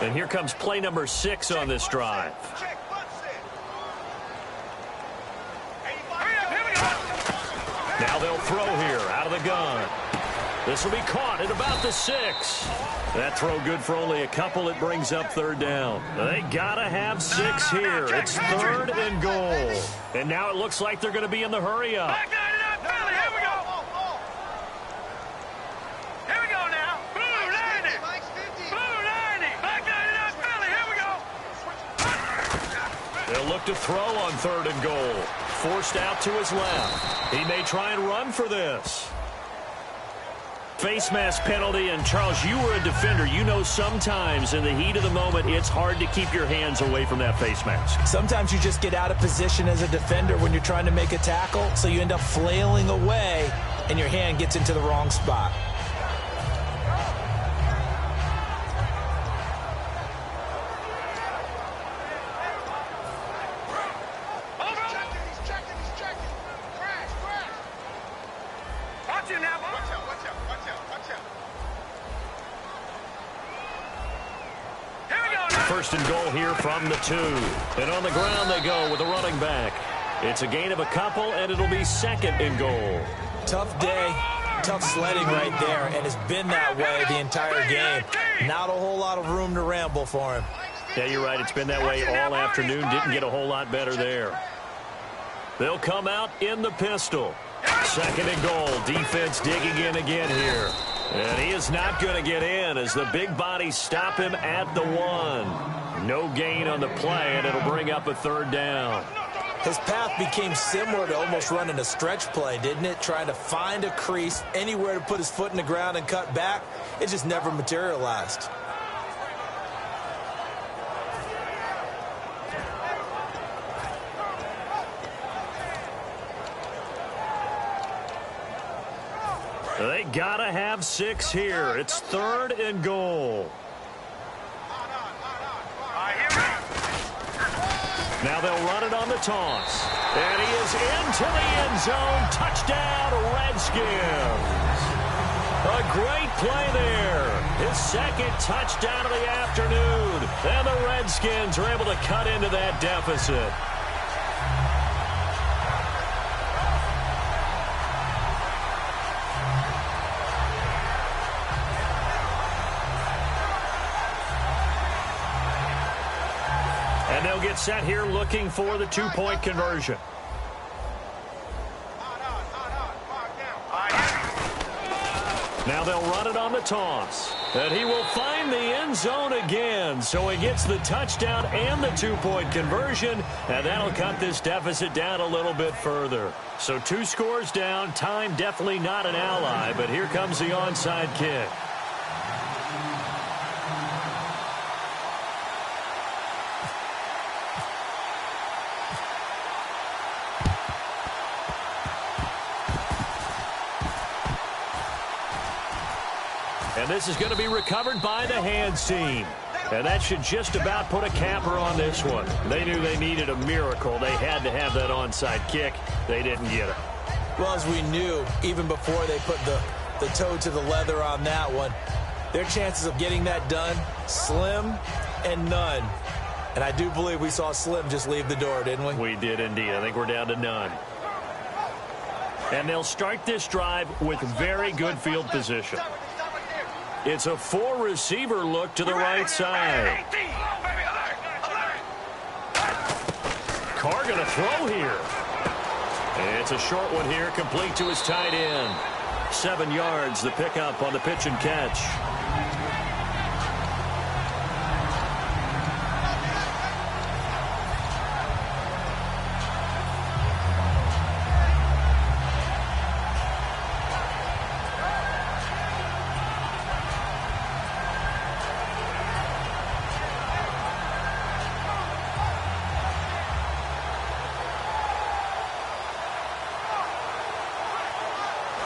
And here comes play number 6 on this drive. Now they'll throw here out of the gun. This will be caught at about the 6. That throw good for only a couple. It brings up 3rd down. They got to have 6 here. It's 3rd and goal. And now it looks like they're going to be in the hurry up. They'll look to throw on 3rd and goal. Forced out to his left. He may try and run for this. Face mask penalty, and Charles, you were a defender. You know sometimes in the heat of the moment, it's hard to keep your hands away from that face mask. Sometimes you just get out of position as a defender when you're trying to make a tackle, so you end up flailing away, and your hand gets into the wrong spot. First and goal here from the 2. And on the ground they go with a running back. It's a gain of a couple, and it'll be 2nd and goal. Tough day, tough sledding right there, and it's been that way the entire game. Not a whole lot of room to ramble for him. Yeah, you're right. It's been that way all afternoon. Didn't get a whole lot better there. They'll come out in the pistol. 2nd and goal. Defense digging in again here. And he is not going to get in as the big bodies stop him at the 1. No gain on the play, and it'll bring up a 3rd down. His path became similar to almost running a stretch play, didn't it? Trying to find a crease, anywhere to put his foot in the ground and cut back. It just never materialized. They gotta have 6 here. It's 3rd and goal. Now they'll run it on the toss. And he is into the end zone. Touchdown, Redskins. A great play there. His 2nd touchdown of the afternoon. And the Redskins are able to cut into that deficit. And they'll get set here looking for the 2-point conversion. Now they'll run it on the toss. And he will find the end zone again. So he gets the touchdown and the 2-point conversion. And that'll cut this deficit down a little bit further. So 2 scores down. Time definitely not an ally. But here comes the onside kick. And this is going to be recovered by the hands team. And that should just about put a capper on this one. They knew they needed a miracle. They had to have that onside kick. They didn't get it. Well, as we knew, even before they put the toe to the leather on that one, their chances of getting that done, slim and none. And I do believe we saw Slim just leave the door, didn't we? We did indeed. I think we're down to none. And they'll start this drive with very good field position. It's a 4-receiver look to the right side. Carr going to throw here. It's a short one here, complete to his tight end. 7 yards, the pickup on the pitch and catch.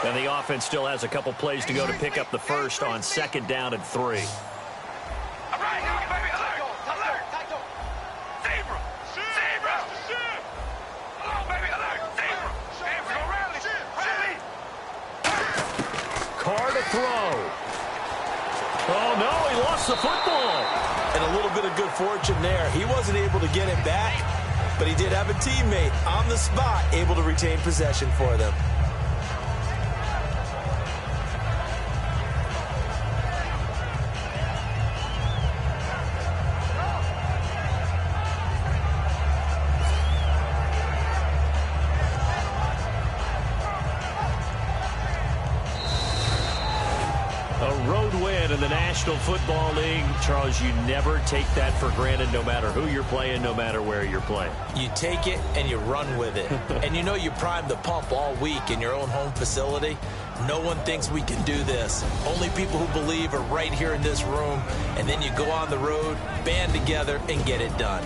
And the offense still has a couple plays to go to pick up the first on 2nd down and 3. All right, baby, alert, alert. Zebra, zebra. Hello, baby, alert, zebra. Hands go rally, rally. Carr to throw. Oh, no, he lost the football. And a little bit of good fortune there. He wasn't able to get it back, but he did have a teammate on the spot able to retain possession for them. A road win in the National Football League. Charles, you never take that for granted no matter who you're playing, no matter where you're playing. You take it and you run with it. And you know you primed the pump all week in your own home facility. No one thinks we can do this. Only people who believe are right here in this room. And then you go on the road, band together, and get it done.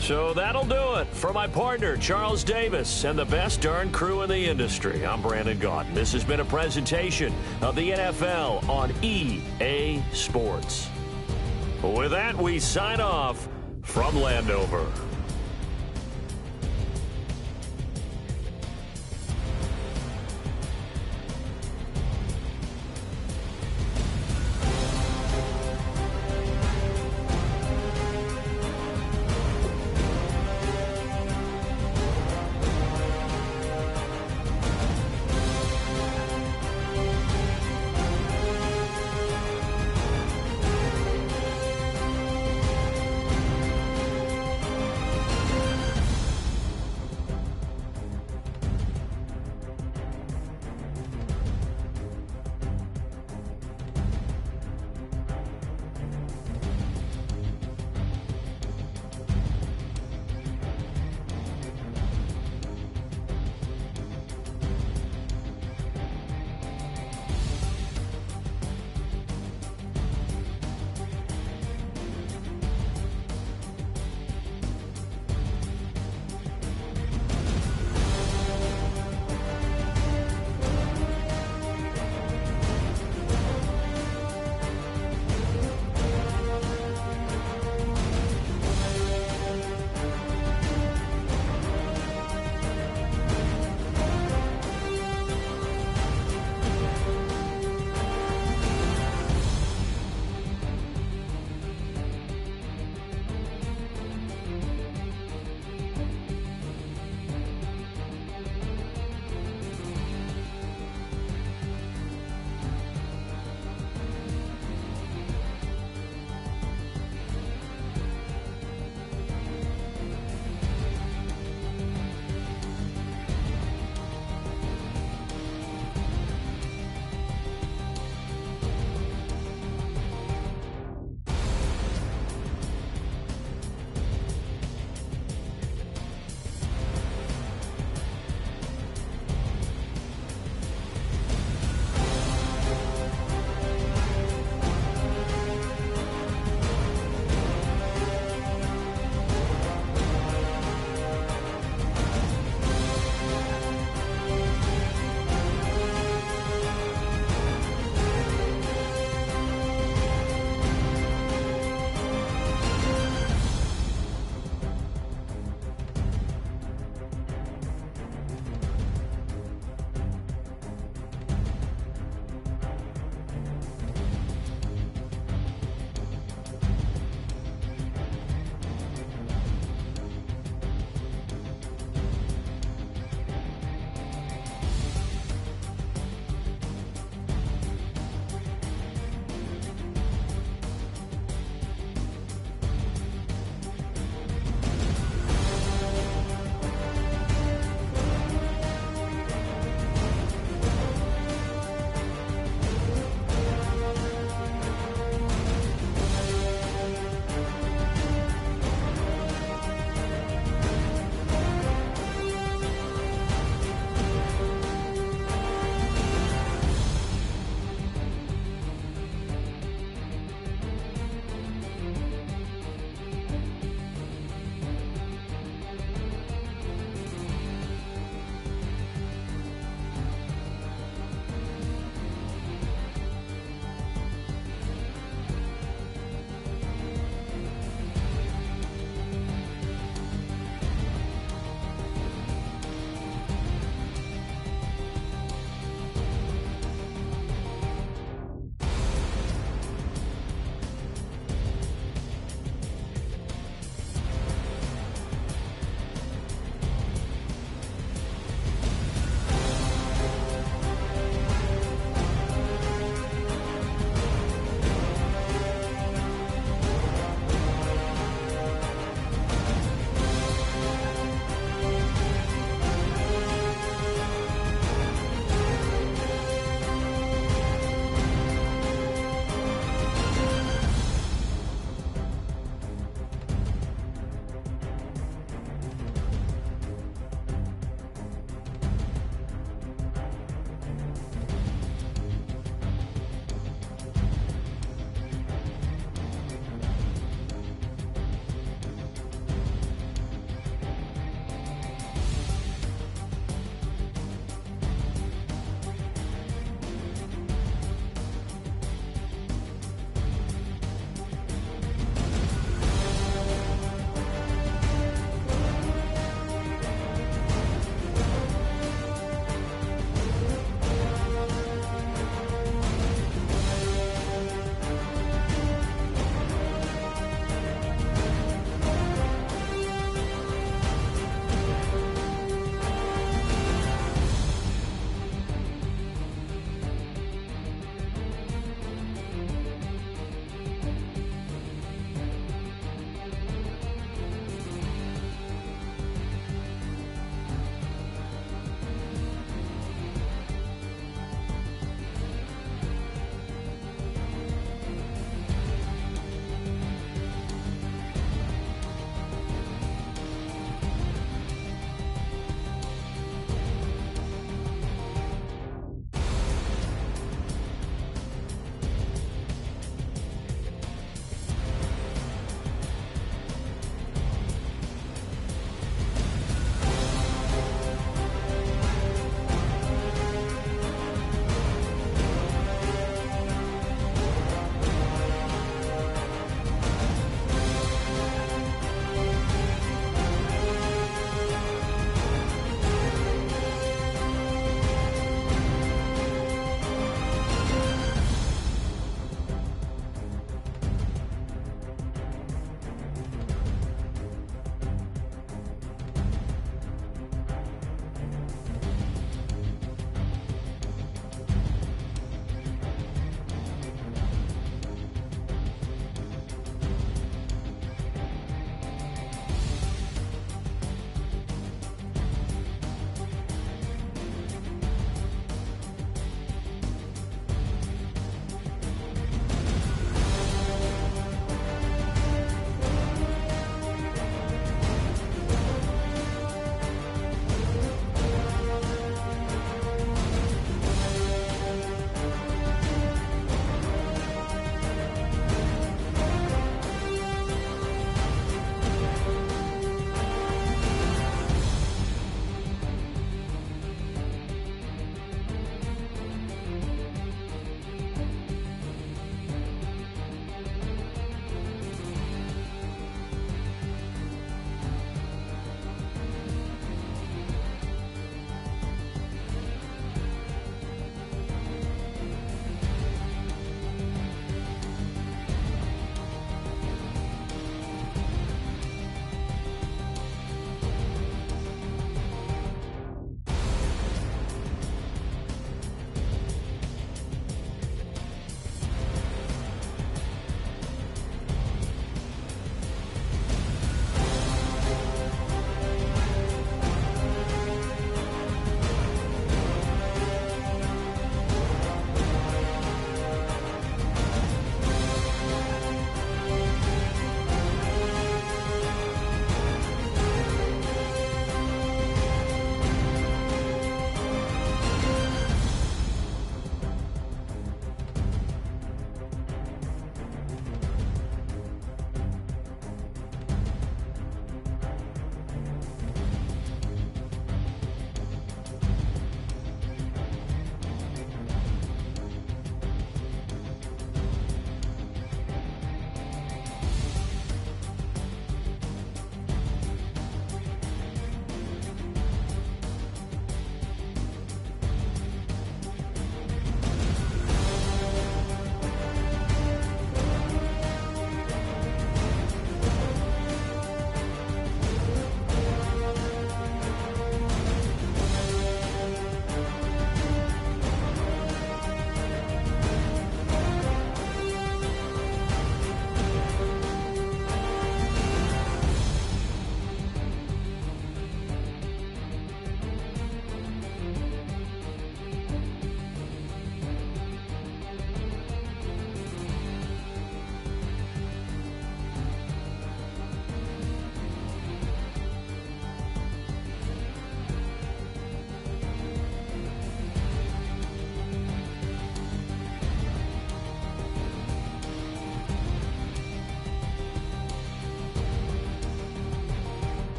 So that'll do it for my partner, Charles Davis, and the best darn crew in the industry. I'm Brandon Gaudin. This has been a presentation of the NFL on EA Sports. With that, we sign off from Landover.